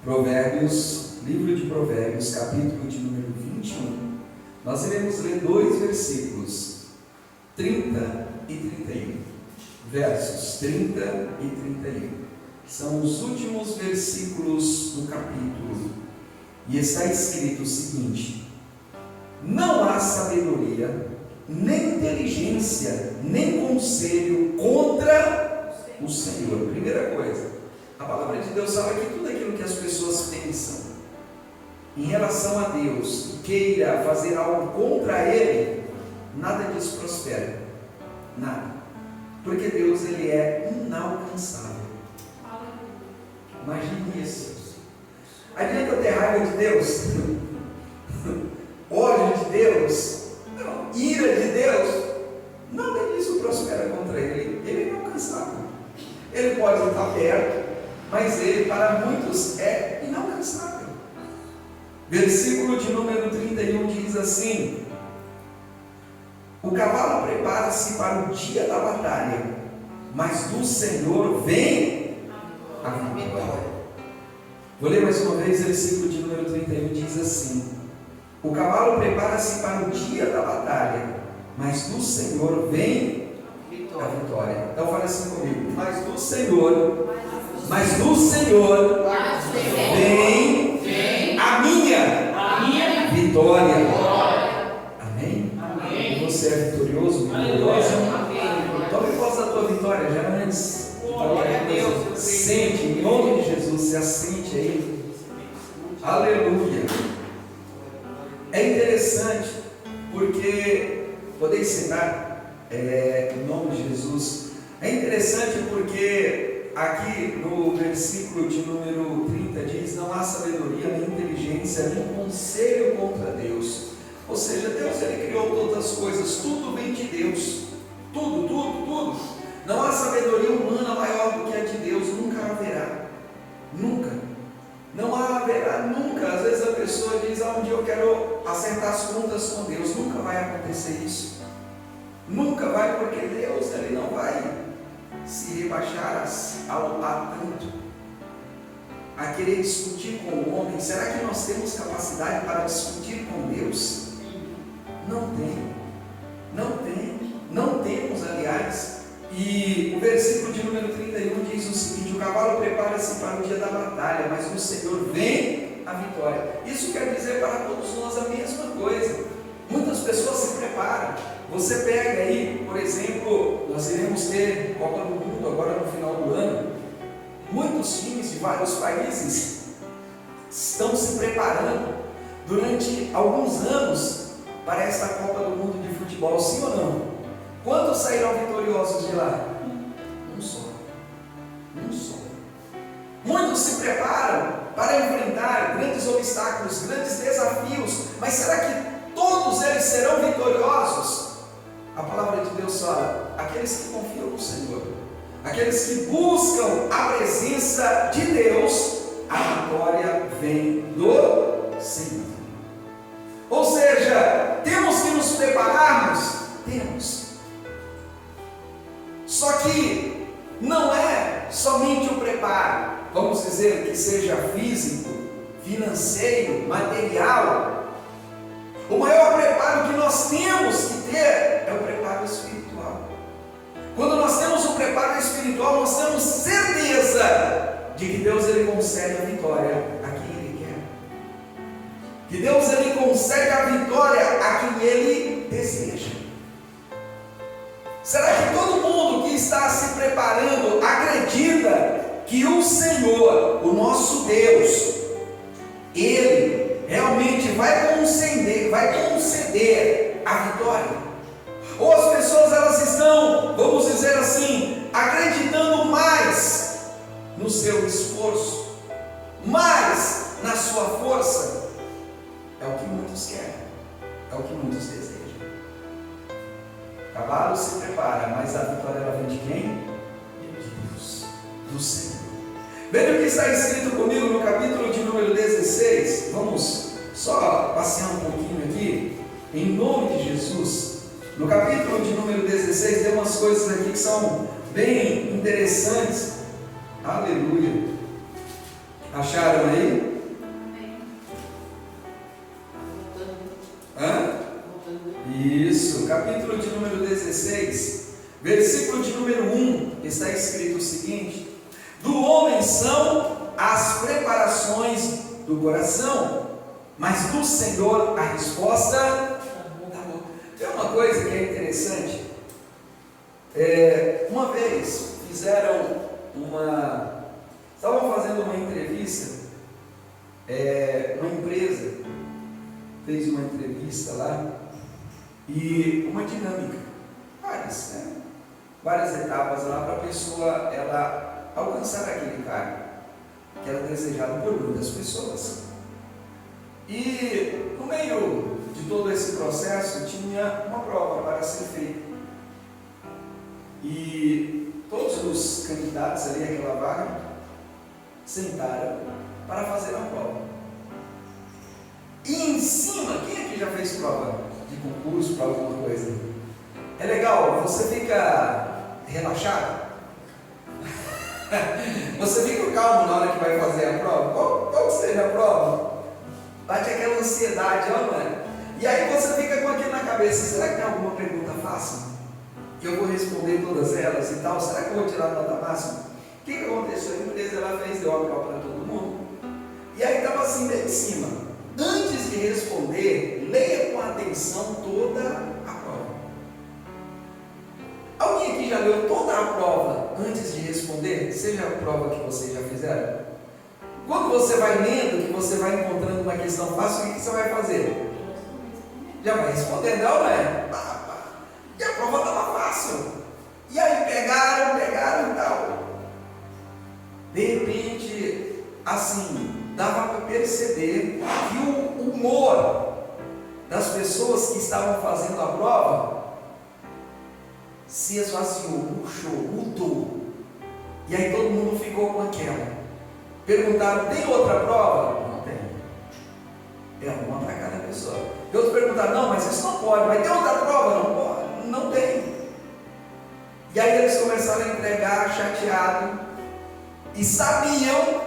Provérbios, livro de Provérbios, capítulo de número 21. Nós iremos ler 2 versículos, 30 e 31. Versos 30 e 31. São os últimos versículos do capítulo. E está escrito o seguinte: não há sabedoria, nem inteligência, nem conselho contra o Senhor. Primeira coisa, a palavra de Deus fala que tudo aquilo que as pessoas pensam em relação a Deus e queira fazer algo contra Ele, nada disso prospera. Nada. Porque Deus, Ele é inalcançável. Imagine isso. Adianta ter raiva de Deus? Ódio de Deus? Não. Ira de Deus? Nada disso prospera contra Ele. Ele é inalcançável. Ele pode estar perto, mas Ele para muitos é inalcançável. Versículo de número 31 diz assim: o cavalo prepara-se para o dia da batalha, mas do Senhor vem a vitória. Vou ler mais uma vez, versículo de número 31 diz assim: o cavalo prepara-se para o dia da batalha, mas do Senhor vem a vitória. Então fala assim comigo: mas do Senhor vem a minha vitória. Amém? Amém. Você é vitorioso, vitoriosa? Tome posse da tua vitória já antes. Glória a Deus. Sente, em nome de Jesus, se assente aí. Aleluia. É interessante, porque, podeis sentar, em nome de Jesus. É interessante porque aqui no versículo de número 30 diz: não há sabedoria, nem inteligência, nem conselho contra Deus. Ou seja, Deus, Ele criou todas as coisas, tudo vem de Deus. Tudo. Não há sabedoria humana maior do que a de Deus, nunca haverá. Nunca. Não haverá nunca. Às vezes a pessoa diz: um dia eu quero acertar as contas com Deus. Nunca vai acontecer isso. Nunca vai, porque Deus, Ele não vai se rebaixar a tanto, a querer discutir com o homem. Será que nós temos capacidade para discutir com Deus? Não temos, aliás. E o versículo de número 31 diz o seguinte: o cavalo prepara-se para o dia da batalha, mas do Senhor vem a vitória. Isso quer dizer para todos nós a mesma coisa. Muitas pessoas se preparam. Você pega aí, por exemplo, nós iremos ter Copa do Mundo agora no final do ano. Muitos times de vários países estão se preparando durante alguns anos para esta Copa do Mundo de futebol, sim ou não? Quantos sairão vitoriosos de lá? Um só. Muitos se preparam para enfrentar grandes obstáculos, grandes desafios, mas será que todos eles serão vitoriosos? A palavra de Deus fala: aqueles que confiam no Senhor, aqueles que buscam a presença de Deus, a vitória vem do Senhor. Ou seja, temos que nos prepararmos? Temos. Só que não é somente o preparo, vamos dizer, que seja físico, financeiro, material. O maior preparo que nós temos que ter é o preparo espiritual. Quando nós temos o preparo espiritual, nós temos certeza de que Deus, Ele concede a vitória a quem Ele quer. Que Deus, Ele concede a vitória a quem Ele deseja. Será que todo mundo que está se preparando acredita que o Senhor, o nosso Deus, Ele realmente vai conceder a vitória? Ou as pessoas, elas estão, vamos dizer assim, acreditando mais no seu esforço, mais na sua força? É o que muitos querem, é o que muitos desejam. O cavalo se prepara, mas a vitória ela vem de quem? De Deus, do Senhor. Veja o que está escrito comigo no capítulo de número 16. Vamos só passear um pouquinho aqui, em nome de Jesus. No capítulo de número 16 tem umas coisas aqui que são bem interessantes. Aleluia. Acharam aí? Hã? Isso, capítulo de número 16, versículo de número 1, está escrito o seguinte: do homem são as preparações do coração, mas do Senhor a resposta da boca. Tem uma coisa que é interessante. Uma vez estavam fazendo uma entrevista, uma empresa fez uma entrevista lá, e uma dinâmica, várias etapas lá para a pessoa ela alcançar aquele cargo que era desejado por muitas pessoas. E no meio de todo esse processo tinha uma prova para ser feita, e todos os candidatos ali àquela vaga sentaram para fazer a prova. E em cima, quem aqui já fez prova de concurso para alguma coisa? É legal, você fica relaxado? Você fica calmo na hora que vai fazer a prova? Qual seja a prova? Bate aquela ansiedade, mano. E aí você fica com aquilo na cabeça: será que tem alguma pergunta fácil? Que eu vou responder todas elas e tal? Será que eu vou tirar a nota máxima? O que aconteceu? A empresa ela deu a prova para todo mundo. E aí estava assim, bem em cima. Antes de responder, leia com atenção toda a prova. Alguém aqui já leu toda a prova antes de responder? Seja a prova que vocês já fizeram. Quando você vai lendo, que você vai encontrando uma questão fácil, o que você vai fazer? Já vai responder, não é? E a prova estava fácil. E aí pegaram e tal. De repente, assim, dava para perceber que o humor das pessoas que estavam fazendo a prova se esvaziou, murchou, mudou. E aí todo mundo ficou com aquela. Perguntaram: tem outra prova? Não tem. É uma para cada pessoa. E outros perguntaram: não, mas isso não pode. Mas tem outra prova? Não pode. Não tem. E aí eles começaram a entregar chateado e sabiam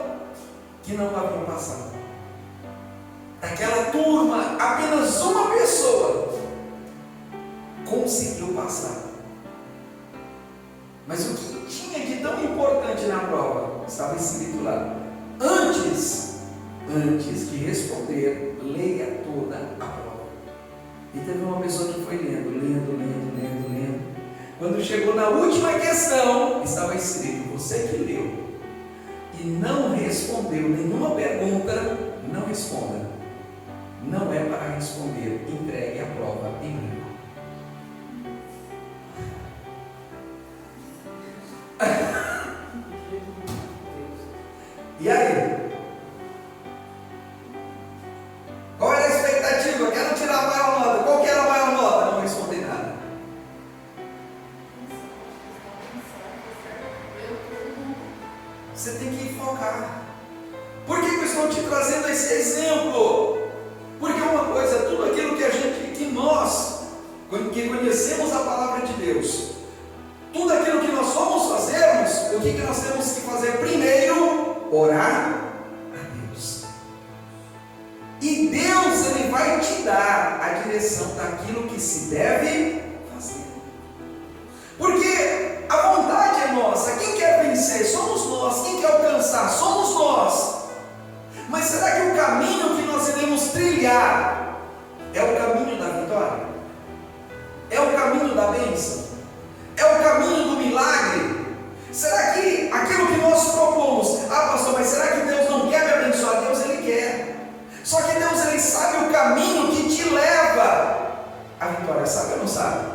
que não haviam passado. Daquela turma, apenas uma pessoa conseguiu passar. Mas o que tinha de tão importante na prova estava escrito lá: antes de responder, leia toda a prova. E teve uma pessoa que foi lendo. Quando chegou na última questão, estava escrito: você que leu e não respondeu nenhuma pergunta, não responda. Não é para responder, entregue a prova em branco. E aí? Qual era a expectativa? Eu quero tirar a maior nota. Qual que era a maior nota? Não responder nada. Você tem que focar. Por que eu estou te trazendo esse exemplo? Porque uma coisa, tudo aquilo que nós, que conhecemos a palavra de Deus, tudo aquilo que nós vamos fazermos, o que nós temos que fazer primeiro? Orar a Deus. E Deus, Ele vai te dar a direção daquilo que se deve fazer. Porque a vontade é nossa. Quem quer vencer? Somos nós. Quem quer alcançar? Somos nós. Mas será que o caminho que nós iremos trilhar é o caminho da vitória? É o caminho da bênção? É o caminho do milagre? Será que aquilo que nós propomos, pastor, mas será que Deus não quer me abençoar? Deus, Ele quer. Só que Deus, Ele sabe o caminho que te leva à vitória. Sabe ou não sabe?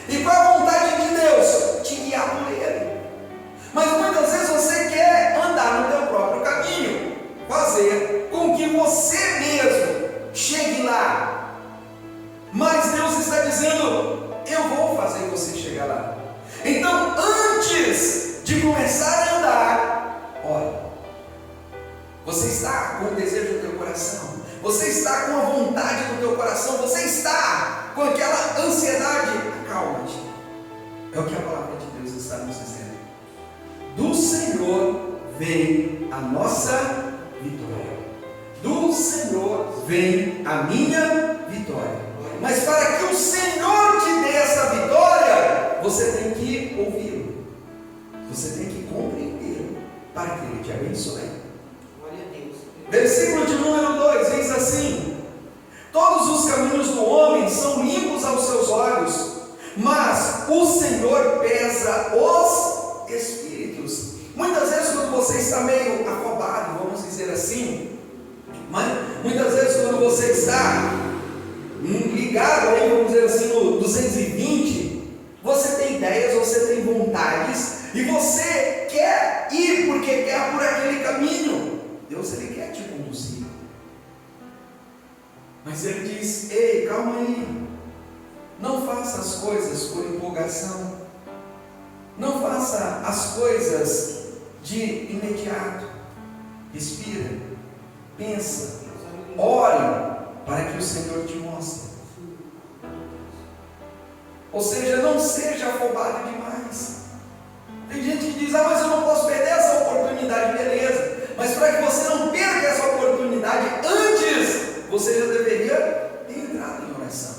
E qual é a vontade de Deus? Te guiar por Ele. Mas muitas vezes você quer andar no teu próprio caminho, fazer com que você mesmo chegue lá. Mas Deus está dizendo: eu vou fazer você chegar lá. Então, antes de começar a andar, olha, você está com o desejo do teu coração, você está com a vontade do teu coração, você está com aquela ansiedade, acalma-te. É o que a palavra de Deus está nos dizendo. Do Senhor vem a nossa vem a minha vitória. Mas para que o Senhor te dê essa vitória, você tem que ouvi-lo, você tem que compreendê-lo, para que Ele te abençoe. Glória a Deus. Versículo de número 2 diz assim: todos os caminhos do homem são limpos aos seus olhos, mas o Senhor pesa os espíritos. Muitas vezes quando você está meio afobado, vamos dizer assim, mas muitas vezes quando você está ligado aí, vamos dizer assim, no 220, você tem ideias, você tem vontades, e você quer ir porque quer por aquele caminho. Deus, Ele quer te conduzir, mas Ele diz: ei, calma aí, não faça as coisas por empolgação, não faça as coisas de imediato. Respira, pensa, ore para que o Senhor te mostre. Ou seja, não seja afobado demais. Tem gente que diz: ah, mas eu não posso perder essa oportunidade. Beleza, mas para que você não perca essa oportunidade antes, você já deveria ter entrado em oração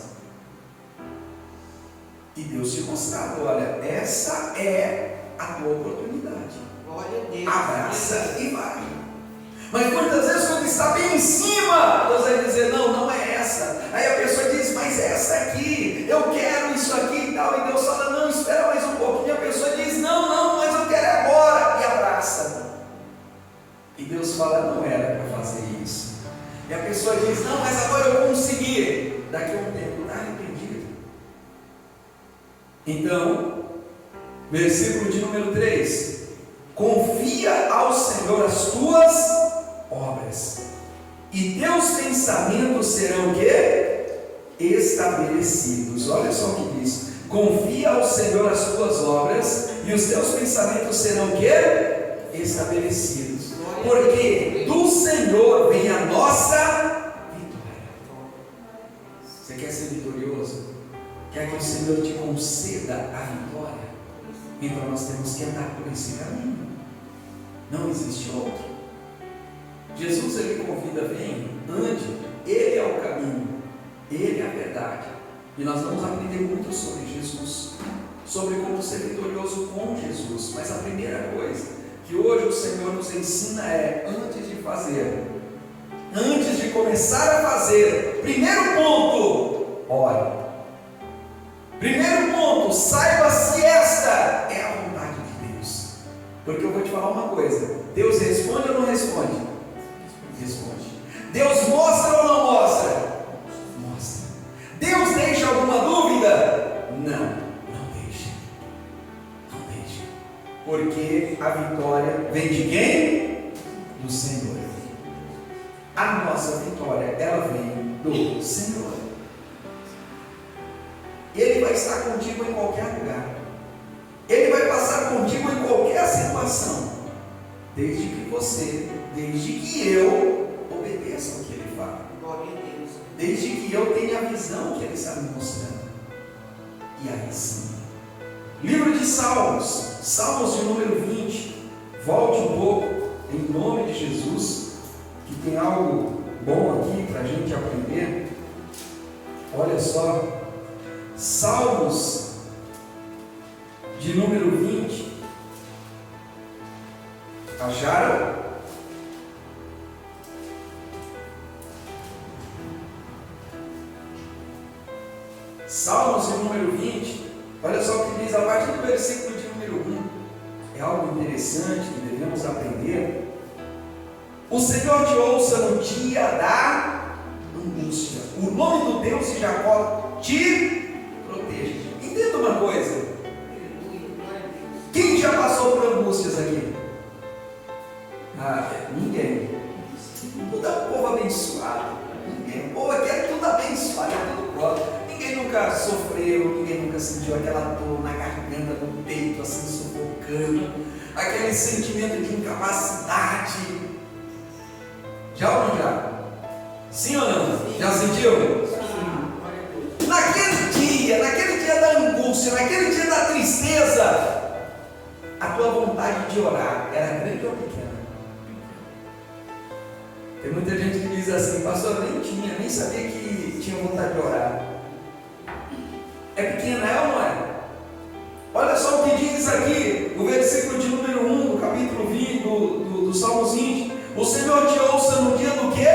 e Deus te mostrava: olha, essa é a tua oportunidade, Glória a Deus. abraça e vai. Mas muitas vezes quando está bem em cima, Deus vai dizer: não, não é essa. Aí a pessoa diz: mas essa aqui, eu quero isso aqui e tal, e Deus fala: não, espera mais um pouquinho. A pessoa diz: não, mas eu quero agora, e abraça. E Deus fala: não era para fazer isso. E a pessoa diz: não, mas agora eu consegui. Daqui a um tempo está arrependido. Então, versículo de número 3: confia ao Senhor as tuas obras, e teus pensamentos serão o quê? Estabelecidos. Olha só o que diz: confia ao Senhor as tuas obras, e os teus pensamentos serão o quê? Estabelecidos. Porque do Senhor vem a nossa vitória. Você quer ser vitorioso? Quer que o Senhor te conceda a vitória? Então nós temos que andar por esse caminho. Não existe outro. Jesus, Ele convida: vem, ande. Ele é o caminho, Ele é a verdade. E nós vamos aprender muito sobre Jesus, sobre como ser vitorioso com Jesus. Mas a primeira coisa que hoje o Senhor nos ensina é: antes de fazer, antes de começar a fazer, primeiro ponto, ore. Primeiro ponto, saiba se esta é a vontade de Deus. Porque eu vou te falar uma coisa: Deus responde ou não responde? Responde. Deus mostra ou não mostra? Mostra. Deus deixa alguma dúvida? Não deixa. Não deixa. Porque a vitória vem de quem? Do Senhor. A nossa vitória, ela vem do Senhor. Ele vai estar contigo em qualquer lugar. Ele vai passar contigo em qualquer situação, desde que eu obedeça ao que Ele fala, desde que eu tenha a visão que Ele está me mostrando. E aí sim, livro de Salmos, Salmos de número 20, volte um pouco, em nome de Jesus, que tem algo bom aqui para a gente aprender. Olha só, Salmos de número 20, acharam? Salmos de número 20, olha só o que diz a partir do versículo de número 1, é algo interessante que devemos aprender. O Senhor te ouça no dia da angústia, o nome do Deus de Jacó te proteja. Entenda uma coisa: quem já passou por angústias aqui? Ninguém. Tudo é um povo abençoado. Ninguém. O povo aqui é tudo abençoado, é tudo próprio. Ninguém nunca sofreu, ninguém nunca sentiu aquela dor na garganta, no peito, assim, sufocando, aquele sentimento de incapacidade. Já ou não já? Sim ou não? Já sentiu? Sim. Naquele dia da angústia, naquele dia da tristeza, a tua vontade de orar era grande ou pequena? Tem muita gente que diz assim: pastor, nem sabia que tinha vontade de orar. É pequena, é ou não é? Olha só o que diz aqui, o versículo de número 1 do capítulo 20 do Salmos 20. O Senhor te ouça no dia do quê?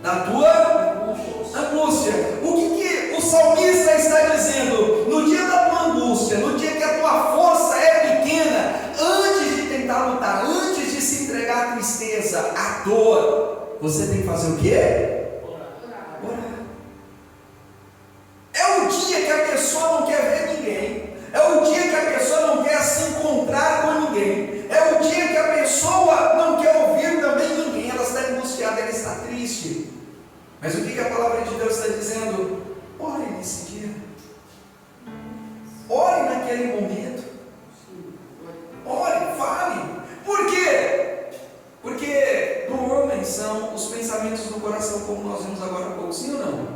Da tua angústia. O que o salmista está dizendo? No dia da tua angústia, no dia que a tua força é pequena, antes de tentar lutar, antes de se entregar à tristeza, à dor, você tem que fazer o quê? Orar. É o dia que a pessoa não quer ver ninguém. É o dia que a pessoa não quer se encontrar com ninguém. É o dia que a pessoa não quer ouvir também ninguém. Ela está angustiada, ela está triste. Mas o que a palavra de Deus está dizendo? Ore nesse dia. Ore naquele momento. Ore, fale. Por quê? Porque do homem são os pensamentos do coração, como nós vimos agora há pouco, sim ou não?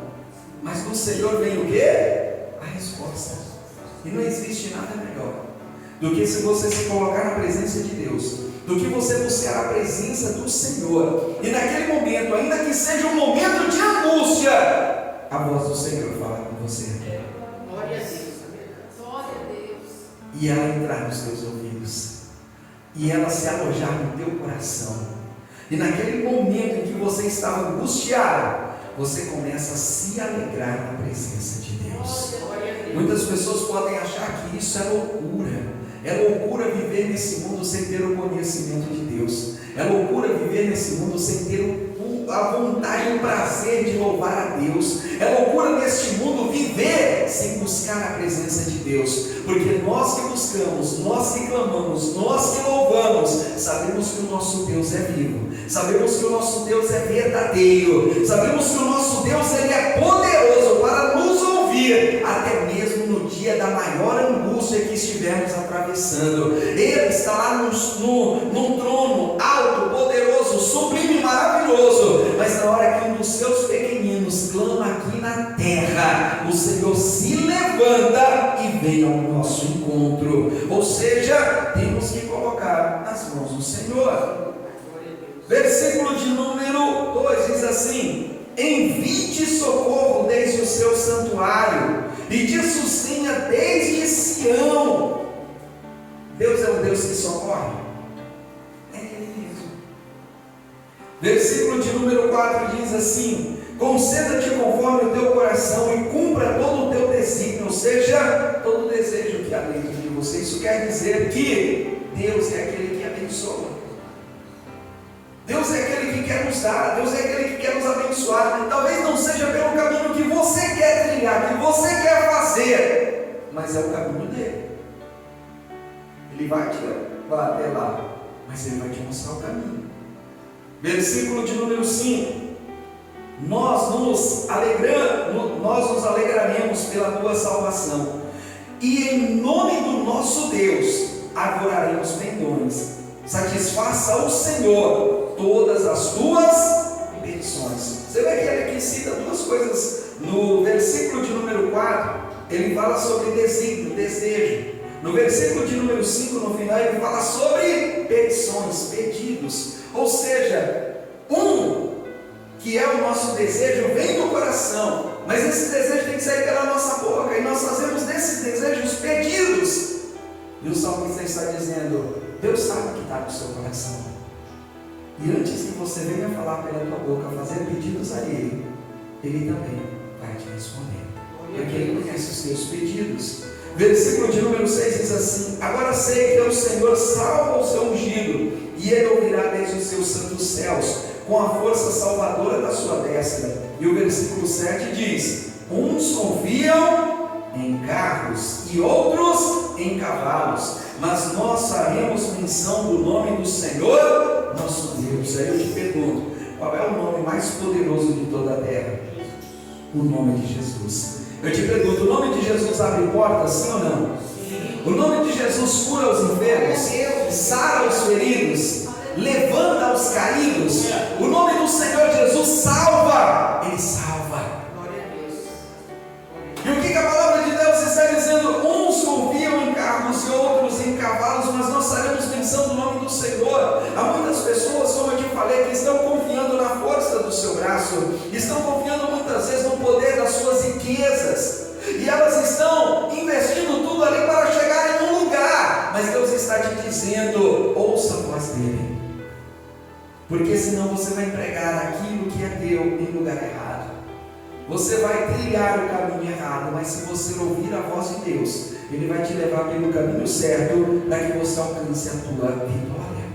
Mas do Senhor vem o quê? A resposta. E não existe nada melhor do que se você se colocar na presença de Deus, do que você buscar a presença do Senhor, e naquele momento, ainda que seja um momento de angústia, a voz do Senhor fala com você. Glória a Deus. Glória a Deus. E ela entrar nos teus ouvidos, e ela se alojar no teu coração, e naquele momento em que você estava angustiado, você começa a se alegrar na presença de Deus. Muitas pessoas podem achar que isso é loucura. É loucura viver nesse mundo sem ter o conhecimento de Deus. É loucura viver nesse mundo sem ter a vontade e o prazer de louvar a Deus. É loucura neste mundo viver sem buscar a presença de Deus. Porque nós que buscamos, nós que clamamos, nós que louvamos, sabemos que o nosso Deus é vivo. Sabemos que o nosso Deus é verdadeiro. Sabemos que o nosso Deus ele é poderoso para nos ouvir, até mesmo no dia da maior angústia que estivermos atravessando. Ele está lá num trono alto, poderoso, sublime, maravilhoso. Mas na hora que um dos seus pequeninos clama aqui na terra, o Senhor se levanta e vem ao nosso encontro. Ou seja, temos que colocar nas mãos do Senhor. Versículo de número 2 diz assim: envie-te socorro desde o seu santuário, e te sustenha desde Sião. Deus é o Deus que socorre? É Ele mesmo. Versículo de número 4 diz assim: conceda-te conforme o teu coração e cumpra todo o teu desígnio, ou seja, todo o desejo que há dentro de você. Isso quer dizer que Deus é aquele que abençoa. Deus é aquele que quer nos dar, Deus é aquele que quer nos abençoar. Talvez não seja pelo caminho que você quer trilhar, que você quer fazer, mas é o caminho dele. Ele vai te levar até lá, mas ele vai te mostrar o caminho. Versículo de número 5: nós nos alegraremos pela tua salvação, e em nome do nosso Deus arvoraremos pendões. Satisfaça ao Senhor todas as tuas petições. Você vê que ele aqui cita duas coisas. No versículo de número 4, ele fala sobre desígnio, desejo. No versículo de número 5, no final, ele fala sobre petições, pedidos. Ou seja, que é o nosso desejo, vem do coração, mas esse desejo tem que sair pela nossa boca, e nós fazemos desses desejos pedidos. E o salmista está dizendo: Deus sabe o que está no seu coração, e antes que você venha falar pela tua boca, fazer pedidos a Ele, Ele também vai te responder, porque Ele conhece os teus pedidos. Versículo de número 6 diz assim: agora sei que o Senhor salva o seu ungido, e Ele ouvirá desde os seus santos céus, com a força salvadora da sua destra. E o versículo 7 diz: uns confiam em carros e outros em cavalos, mas nós faremos menção do nome do Senhor nosso Deus. Aí eu te pergunto: qual é o nome mais poderoso de toda a terra? O nome de Jesus. Eu te pergunto: o nome de Jesus abre portas, sim ou não? Sim. O nome de Jesus cura os enfermos, sara os feridos, levanta os caídos. O nome do Senhor Jesus salva. Ele salva. E o que a palavra de Deus está dizendo? Uns confiam em carros e outros em cavalos, mas nós faremos menção do nome do Senhor. Há muitas pessoas, como eu te falei, que estão confiando na estão confiando muitas vezes no poder das suas riquezas, e elas estão investindo tudo ali para chegar em um lugar, mas Deus está te dizendo: ouça a voz dele, porque senão você vai empregar aquilo que é teu em lugar errado, você vai trilhar o caminho errado. Mas se você ouvir a voz de Deus, Ele vai te levar pelo caminho certo, para que você alcance a tua vitória.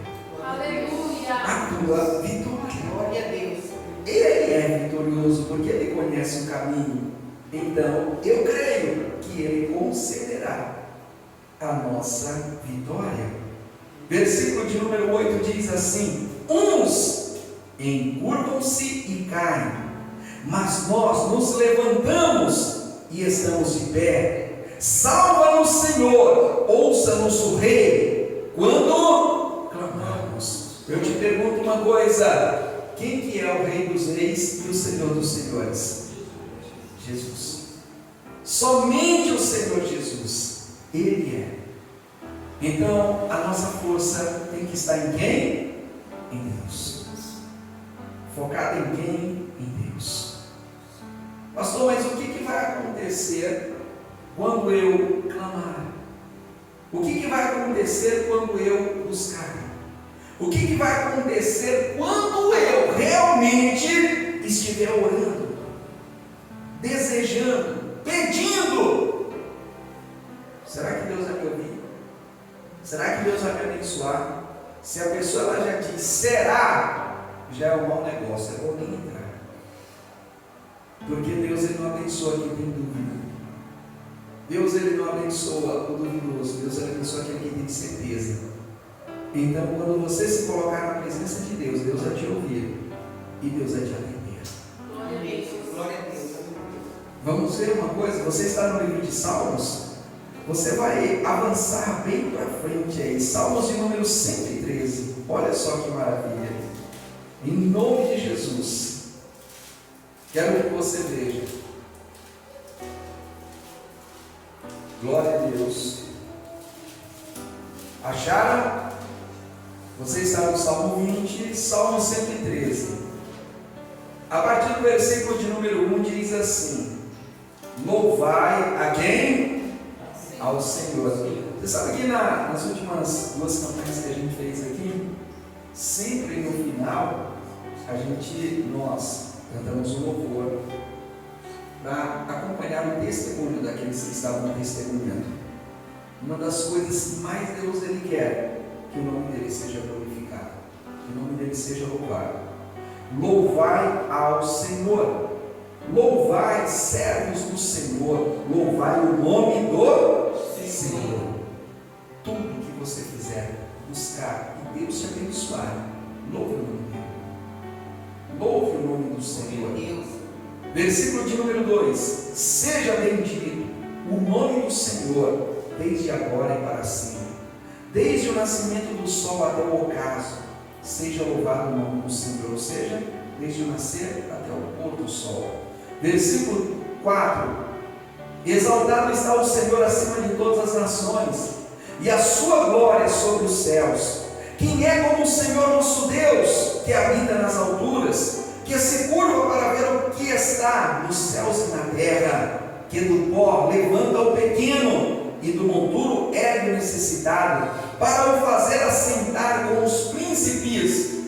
Aleluia. A tua vitória. Glória a Deus. Ele é vitorioso porque Ele conhece o caminho. Então eu creio que Ele concederá a nossa vitória. Versículo de número 8 diz assim: uns encurvam-se e caem, mas nós nos levantamos e estamos de pé. Salva-nos, Senhor, ouça-nos o Rei, quando clamamos. Eu te pergunto uma coisa: quem que é o Rei dos Reis e o Senhor dos Senhores? Jesus. Somente o Senhor Jesus, Ele é. Então a nossa força tem que estar em quem? Em Deus. Focada em quem? Em Deus. Pastor, mas o que vai acontecer quando eu clamar? O que vai acontecer quando eu buscar? O que vai acontecer quando eu realmente estiver orando, desejando, pedindo? Será que Deus vai me ouvir? Será que Deus vai me abençoar? Se a pessoa ela já diz será, já é um mau negócio, é bom nem entrar. Porque Deus ele não abençoa quem tem dúvida. Deus ele não abençoa o duvidoso. Deus ele abençoa aquele que tem certeza. Então, quando você se colocar na presença de Deus, Deus vai te ouvir e Deus vai te atender. Glória a Deus. Glória a Deus. Vamos ver uma coisa. Você está no livro de Salmos. Você vai avançar bem para frente aí. Salmos de número 113. Olha só que maravilha. Em nome de Jesus, quero que você veja. Glória a Deus. Acharam? Você está no Salmo 20, Salmo 113. A partir do versículo de número 1 diz assim: louvai a quem? Ao Senhor. Você sabe que nas últimas 2 campanhas que a gente fez aqui, sempre no final, nós cantamos um louvor para acompanhar o testemunho daqueles que estavam testemunhando. Uma das coisas que mais Deus ele quer, que o nome dele seja glorificado, que o nome dele seja louvado. Louvai ao Senhor, louvai servos do Senhor, louvai o nome do Senhor. Tudo que você fizer, buscar e Deus te abençoar, louve o nome dele, louve o nome do Senhor. Versículo de número 2: seja bendito o nome do Senhor, desde agora e para sempre. Desde o nascimento do sol até o ocaso, seja louvado o nome do Senhor, ou seja, desde o nascer até o pôr do sol. Versículo 4: exaltado está o Senhor acima de todas as nações, e a sua glória sobre os céus. Quem é como o Senhor nosso Deus, que habita nas alturas, que se curva para ver o que está nos céus e na terra, que do pó levanta o pequeno, e do monturo ergue o necessitado, para o fazer assentar com os príncipes,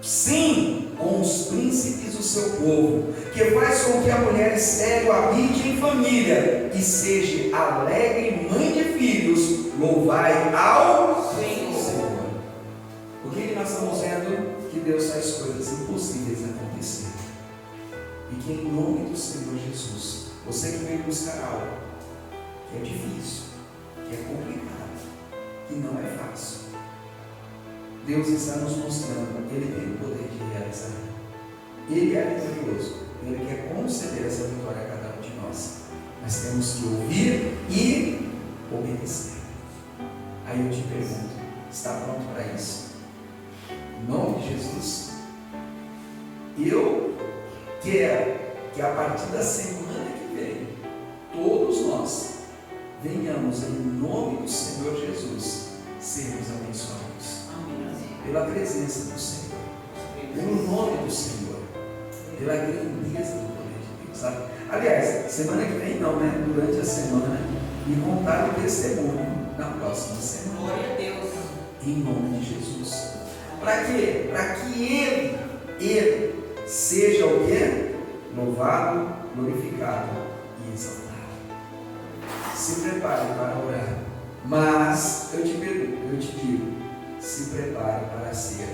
sim, com os príncipes do seu povo, que faz com que a mulher estéril habite em família, e seja alegre mãe de filhos. Louvai ao Senhor. O que nós estamos vendo? Que Deus faz coisas impossíveis acontecer, e que em nome do Senhor Jesus, você que vem buscar algo que é difícil, que é complicado, que não é fácil, Deus está nos mostrando, Ele tem o poder de realizar. Ele é vitorioso, Ele quer conceder essa vitória a cada um de nós. Mas temos que ouvir e obedecer. Aí eu te pergunto, está pronto para isso? Em nome de Jesus. Eu quero que a partir da semana que vem, todos nós venhamos em nome do Senhor Jesus sermos abençoados pela presença do Senhor, pelo nome do Senhor, pela grandeza do poder de Deus, sabe? Aliás, semana que vem não, né? Durante a semana, e contar o testemunho na próxima semana. Glória a Deus. Em nome de Jesus. Para quê? Para que Ele seja o quê? Louvado, glorificado e exaltado. Se prepare para orar. Mas eu te pergunto, eu te digo, se prepare para ser